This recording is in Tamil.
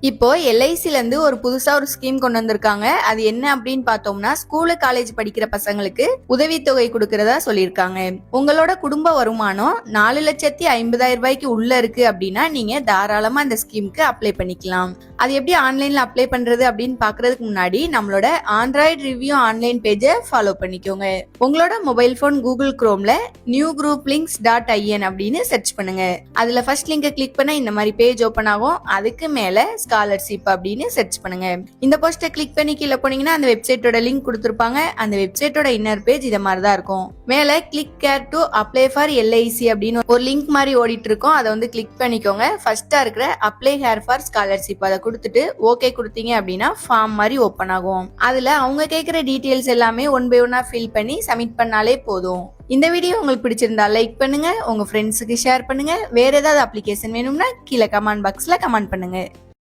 இப்போ எல்ஐசில இருந்து ஒரு புதுசா ஒரு ஸ்கீம் கொண்டு வந்திருக்காங்க. அது என்ன அப்படின்னு பார்த்தோம்னா, ஸ்கூலு காலேஜ் படிக்கிற பசங்களுக்கு உதவித்தொகை கொடுக்கறதா சொல்லியிருக்காங்க. உங்களோட குடும்ப வருமானம் 4,50,000 உள்ள இருக்கு அப்படின்னா நீங்க தாராளமா இந்த ஸ்கீமுக்கு அப்ளை பண்ணிக்கலாம். அது எப்படி ஆன்லைன்ல அப்ளை பண்றது அப்படின்னு பாக்குறதுக்கு முன்னாடி நம்மளோட ஆண்ட்ராய்டு ரிவ்யூ ஆன்லைன் பேஜை ஃபாலோ பண்ணிக்கோங்க. உங்களோட மொபைல் போன் கூகுள் குரோம்ல newgrouplinks.in அப்படின்னு சர்ச் பண்ணுங்க. அதுல ஃபர்ஸ்ட் லிங்கை கிளிக் பண்ண இந்த மாதிரி பேஜ் ஓபன் ஆகும். அதுக்கு மேல ஸ்காலர்ஷிப் அப்படின்னு சர்ச் பண்ணுங்க. இந்த போஸ்டை கிளிக் பண்ணி கீழே போனீங்கன்னா அந்த வெப்சைட்டோட லிங்க் கொடுத்திருப்பாங்க. அந்த வெப்சைட்டோட இன்னர் பேஜ் இத மாதிரி தான் இருக்கும். மேல click care to apply for LIC அப்படின்னு ஒரு லிங்க் மாதிரி ஓடிட்டு இருக்கும். அதை வந்து கிளிக் பண்ணிக்கோங்க. ஃபர்ஸ்டா இருக்கிற அப்ளை ஹேர் ஃபார் ஸ்காலர்ஷிப் அதை கொடுத்துட்டு ஓகே கொடுத்தீங்க அப்படின்னா ஃபார்ம் மாதிரி ஓபன் ஆகும். அதுல அவங்க கேட்கிற டீடைல்ஸ் எல்லாமே ஒன் பை ஒன்னா ஃபில் பண்ணி சப்மிட் பண்ணாலே போதும். இந்த வீடியோ உங்களுக்கு பிடிச்சிருந்தா லைக் பண்ணுங்க, உங்க ஃப்ரெண்ட்ஸுக்கு ஷேர் பண்ணுங்க. வேற ஏதாவது அப்ளிகேஷன் வேணும்னா கீழே கமெண்ட் பாக்ஸ்ல கமெண்ட் பண்ணுங்க.